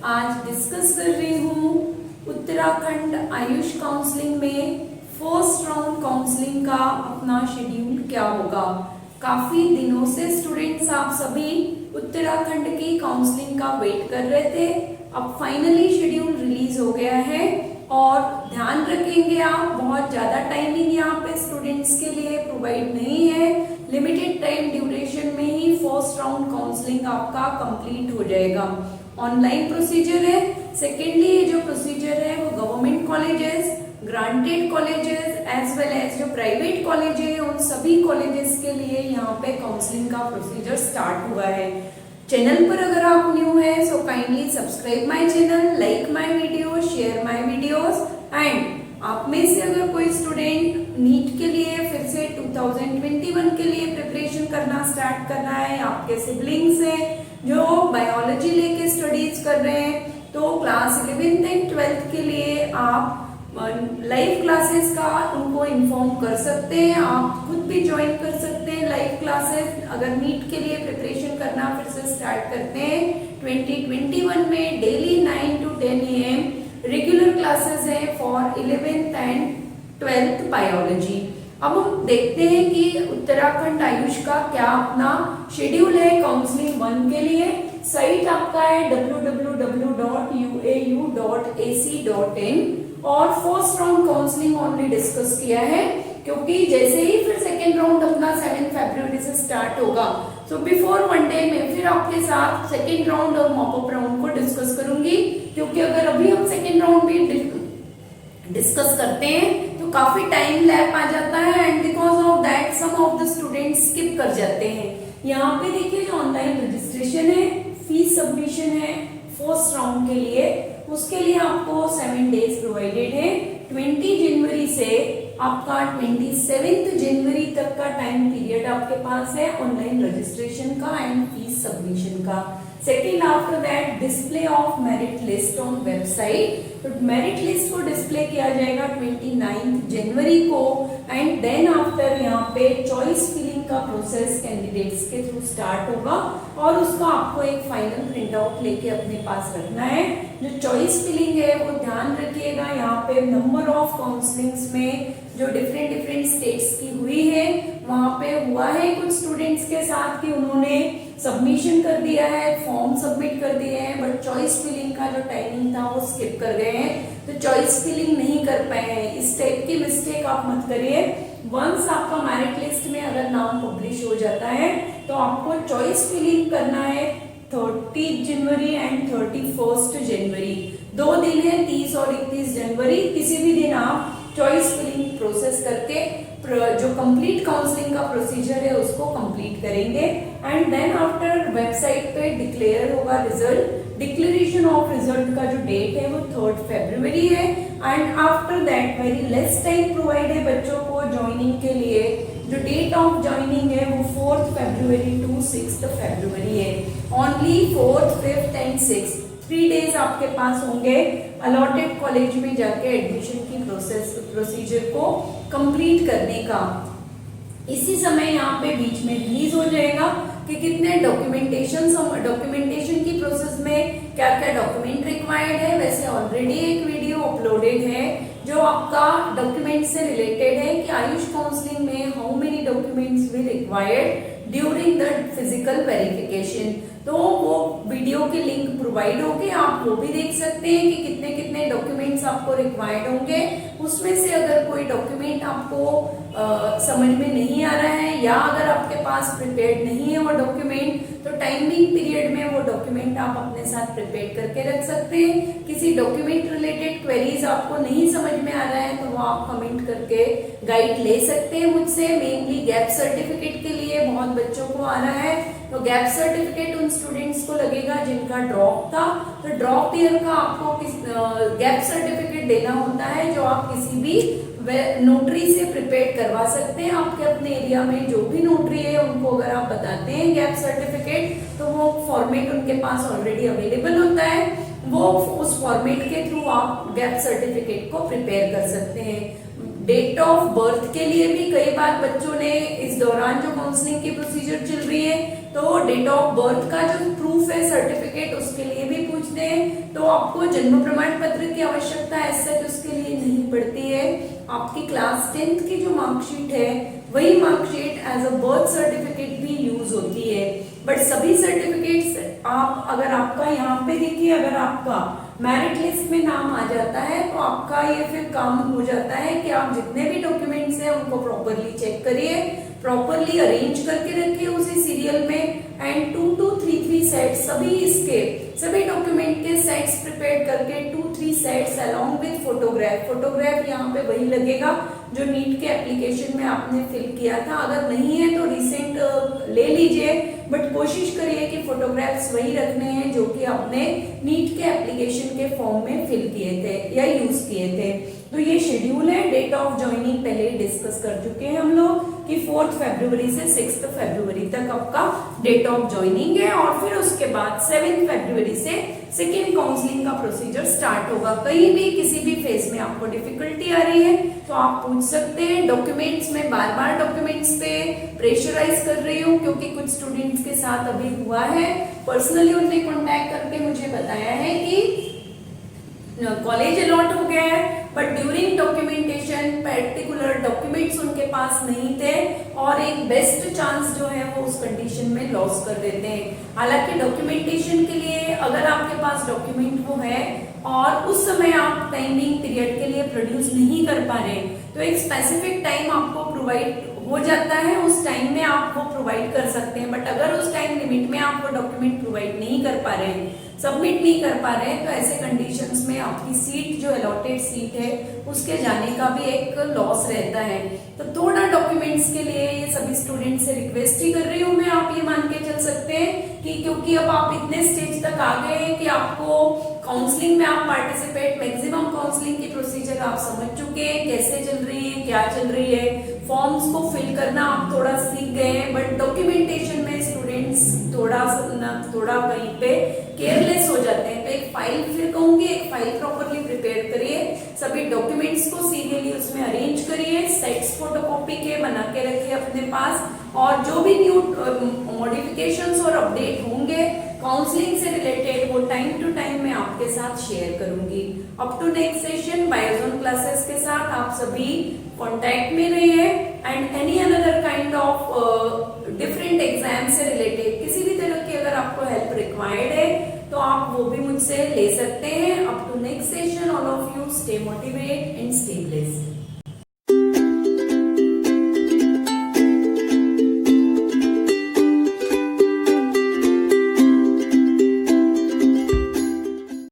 आज डिस्कस कर रही हूँ उत्तराखंड आयुष काउंसलिंग में फर्स्ट राउंड काउंसलिंग का अपना शेड्यूल क्या होगा। काफी दिनों से स्टूडेंट्स आप सभी उत्तराखंड की काउंसलिंग का वेट कर रहे थे। अब फाइनली शेड्यूल रिलीज हो गया है और ध्यान रखेंगे आप, बहुत ज्यादा टाइमिंग यहाँ पे स्टूडेंट्स के लिए प्रोवाइड नहीं है। लिमिटेड टाइम ड्यूरेशन में ही फर्स्ट राउंड काउंसलिंग आपका कंप्लीट हो जाएगा। ऑनलाइन प्रोसीजर है। सेकेंडली ये जो प्रोसीजर है वो government colleges, granted colleges as well as जो प्राइवेट कॉलेज है उन सभी कॉलेजेस के लिए यहाँ पे काउंसलिंग का प्रोसीजर स्टार्ट हुआ है। चैनल पर अगर आप न्यू है so kindly subscribe my channel, like my video, share my videos and आप में से अगर कोई स्टूडेंट नीट के लिए फिर से 2021 के लिए प्रिपरेशन करना स्टार्ट कर रहा है, आपके सिबलिंग्स हैं जो बायोलॉजी लेके स्टडीज कर रहे हैं, तो क्लास 11th एंड 12th के लिए आप लाइव क्लासेस का उनको इन्फॉर्म कर सकते हैं। आप खुद भी ज्वाइन कर सकते हैं लाइव क्लासेस। अगर नीट के लिए प्रिपरेशन करना फिर से स्टार्ट करते हैं 2021 में daily 9 to 10 AM regular classes हैं for 11th and 12th biology. अब हम देखते हैं कि उत्तराखंड आयुष का क्या अपना शेड्यूल है काउंसलिंग 1 के लिए। साइट आपका है www.uau.ac.in और first round counselling only discuss किया है क्योंकि जैसे ही फिर सेकेंड राउंड अपना 7 फरवरी से स्टार्ट होगा सो बिफोर 1 डे में फिर आपके साथ सेकेंड राउंड और मॉपअप राउंड को डिस्कस करूंगी, क्योंकि अगर अभी हम सेकेंड राउंड भी डिस्कस करते हैं तो काफी टाइम लैप आ जाता है and because of that some of the students skip कर जाते हैं। यहाँ पे देखिए जो ऑनलाइन रजिस्ट्रेशन है, फीस सबमिशन है फर्स्ट राउंड के लिए, उसके लिए आपको 7 डेज प्रोवाइडेड है। 20 जनवरी से आपका 27 जनवरी तक का टाइम पीरियड आपके पास है ऑनलाइन रजिस्ट्रेशन का एंड फीस सबमिशन का। Second after that display of merit list on website, तो मेरिट लिस्ट को डिस्प्ले किया जाएगा 29 जनवरी को एंड देन आफ्टर यहाँ पे चॉइस फिलिंग का प्रोसेस कैंडिडेट्स के थ्रू स्टार्ट होगा और उसका आपको एक फाइनल प्रिंट आउट लेके अपने पास रखना है। जो चॉइस फिलिंग है वो ध्यान रखिएगा, यहाँ पे नंबर ऑफ काउंसलिंग्स में जो डिफरेंट स्टेट्स की हुई है वहां पे हुआ है कुछ स्टूडेंट्स के साथ कि उन्होंने सबमिशन कर दिया है, फॉर्म सबमिट कर दिए हैं, बट चॉइस फिलिंग का जो टाइमिंग था वो स्किप कर गए हैं, तो चॉइस फिलिंग नहीं कर पाए हैं। इस टाइप की मिस्टेक आप मत करिए। वंस आपका मेरिट लिस्ट में अगर नाम पब्लिश हो जाता है तो आपको चॉइस फिलिंग करना है 30 जनवरी एंड 31 जनवरी, 2 दिन है 30 और 31 जनवरी। किसी भी दिन आप चॉइस फिलिंग प्रोसेस करके जो कंप्लीट काउंसलिंग का प्रोसीजर है उसको कंप्लीट करेंगे एंड देन आफ्टर वेबसाइट पे डिक्लेयर होगा रिजल्ट। डिक्लेरेशन ऑफ रिजल्ट का जो डेट है वो 3 फरवरी है and after that very less time provide है बच्चों को ज्वाइनिंग के लिए। जो डेट ऑफ ज्वाइनिंग है वो 4 फरवरी टू 6 फरवरी है। Only 4th, 5th and 6th 3 days आपके पास होंगे अलॉटेड कॉलेज में जाके एडमिशन की प्रोसीजर को कंप्लीट करने का। इसी समय यहाँ पे बीच में रिलीज हो जाएगा कि कितने डॉक्यूमेंटेशन की प्रोसेस में क्या क्या डॉक्यूमेंट रिक्वायर्ड है। वैसे ऑलरेडी एक वीडियो अपलोडेड है जो आपका डॉक्यूमेंट से रिलेटेड है कि आयुष काउंसलिंग में how many documents will required during the physical verification, तो वो वीडियो के लिंक प्रोवाइड होंगे, आप वो भी देख सकते हैं कि कितने कितने डॉक्यूमेंट्स आपको रिक्वायर्ड होंगे। उसमें से अगर कोई डॉक्यूमेंट आपको समझ में नहीं आ रहा है या अगर आपके पास प्रिपेयर्ड नहीं है वो डॉक्यूमेंट, तो टाइमिंग पीरियड में वो डॉक्यूमेंट आप अपने साथ प्रिपेयर करके रख सकते हैं। किसी डॉक्यूमेंट रिलेटेड क्वेरीज आपको नहीं समझ में आ रहा है तो वो आप कमेंट करके गाइड ले सकते हैं मुझसे। मेनली गैप सर्टिफिकेट के लिए बहुत बच्चों को आ रहा है, तो गैप सर्टिफिकेट उन स्टूडेंट्स को लगेगा जिनका ड्रॉप था, तो ड्रॉप ईयर का आपको गैप सर्टिफिकेट देना होता है जो आप किसी भी नोटरी से प्रिपेयर करवा सकते हैं। आपके अपने एरिया में जो भी नोटरी है उनको अगर आप बताते हैं गैप सर्टिफिकेट तो वो फॉर्मेट उनके पास ऑलरेडी अवेलेबल होता है, वो उस फॉर्मेट के थ्रू आप गैप सर्टिफिकेट को प्रिपेयर कर सकते हैं। डेट ऑफ बर्थ के लिए भी कई बार बच्चों ने इस दौरान जो काउंसलिंग की प्रोसीजर चल रही है तो डेट ऑफ बर्थ का जो प्रूफ है सर्टिफिकेट उसके लिए भी पूछते हैं। तो आपको जन्म प्रमाण पत्र की आवश्यकता ऐसा उसके लिए नहीं पड़ती है। आपकी क्लास 10th की जो मार्कशीट है वही marksheet as a birth certificate भी यूज होती है। बट सभी सर्टिफिकेट्स आप अगर आपका यहाँ पे देखिए अगर आपका मेरिट लिस्ट में नाम आ जाता है तो आपका ये फिर काम हो जाता है कि आप जितने भी डॉक्यूमेंट्स हैं उनको प्रॉपरली चेक करिए, प्रॉपरली अरेंज करके रखिए उसी सीरियल में एंड 2 to 3 सेट्स सभी डॉक्यूमेंट के सेट्स प्रिपेयर करके 2-3 सेट्स अलोंग विद फोटोग्राफ यहाँ पे वही लगेगा जो नीट के एप्लीकेशन में आपने फिल किया था। अगर नहीं है तो रिसेंट ले लीजिए बट कोशिश करिए कि फोटोग्राफ्स वही रखने हैं जो कि आपने नीट के एप्लीकेशन के फॉर्म में फिल किए थे या यूज किए थे। तो ये शेड्यूल है। डेट ऑफ ज्वाइनिंग पहले ही डिस्कस कर चुके हैं हम लोग कि 4 फरवरी से 6 फरवरी तक आपका डेट ऑफ ज्वाइनिंग है और फिर उसके बाद 7 फरवरी से सेकेंड काउंसलिंग का प्रोसीजर स्टार्ट होगा। कहीं भी किसी भी फेज में आपको डिफिकल्टी आ रही है तो आप पूछ सकते हैं। डॉक्यूमेंट्स में बार डॉक्यूमेंट्स पे प्रेशराइज कर रही हूँ क्योंकि कुछ स्टूडेंट्स के साथ अभी हुआ है, पर्सनली उन्होंने कॉन्टैक्ट करके मुझे बताया है कि कॉलेज अलॉट हो गया है but during documentation particular documents उनके पास नहीं थे और एक बेस्ट चांस जो है वो उस कंडीशन में लॉस कर देते हैं। हालांकि डॉक्यूमेंटेशन के लिए अगर आपके पास डॉक्यूमेंट वो है और उस समय आप टाइमिंग पीरियड के लिए प्रोड्यूस नहीं कर पा रहे तो एक स्पेसिफिक टाइम आपको प्रोवाइड हो जाता है, उस टाइम में आप वो प्रोवाइड कर सकते हैं। बट अगर उस टाइम लिमिट में आप वो डॉक्यूमेंट प्रोवाइड नहीं कर पा रहे हैं, सबमिट नहीं कर पा रहे हैं तो ऐसे कंडीशंस में आपकी सीट जो अलॉटेड सीट है उसके जाने का भी एक लॉस रहता है। तो थोड़ा डॉक्यूमेंट्स के लिए ये सभी स्टूडेंट से रिक्वेस्ट ही कर रही हूँ मैं। आप ये मान के चल सकते हैं कि क्योंकि अब आप इतने स्टेज तक आ गए हैं कि आपको काउंसलिंग में आप पार्टिसिपेट मैक्सिमम काउंसलिंग की प्रोसीजर आप समझ चुके हैं, कैसे चल रही है, क्या चल रही है, फॉर्म्स को फिल करना आप थोड़ा सीख गए हैं। बट डॉक्यूमेंटेशन में स्टूडेंट्स थोड़ा कहीं पे केयरलेस हो जाते हैं। तो एक फाइल फिर कहूंगी, एक फाइल प्रॉपरली प्रिपेयर करिए, सभी डॉक्यूमेंट्स को सीरियली उसमें अरेंज करिए, सेट्स फोटोकॉपी के बना के रखिए अपने पास और जो भी न्यू मॉडिफिकेशंस और अपडेट होंगे काउंसलिंग से रिलेटेड वो टाइम टू टाइम मैं आपके साथ शेयर करूंगी। Up to next session Biozone classes के साथ आप सभी कांटेक्ट में रहिए and any another kind of different exam से रिलेटेड किसी भी तरह की अगर आपको हेल्प रिक्वायर्ड है तो आप वो भी मुझसे ले सकते हैं। Up to next session all of you stay motivate and stay blessed.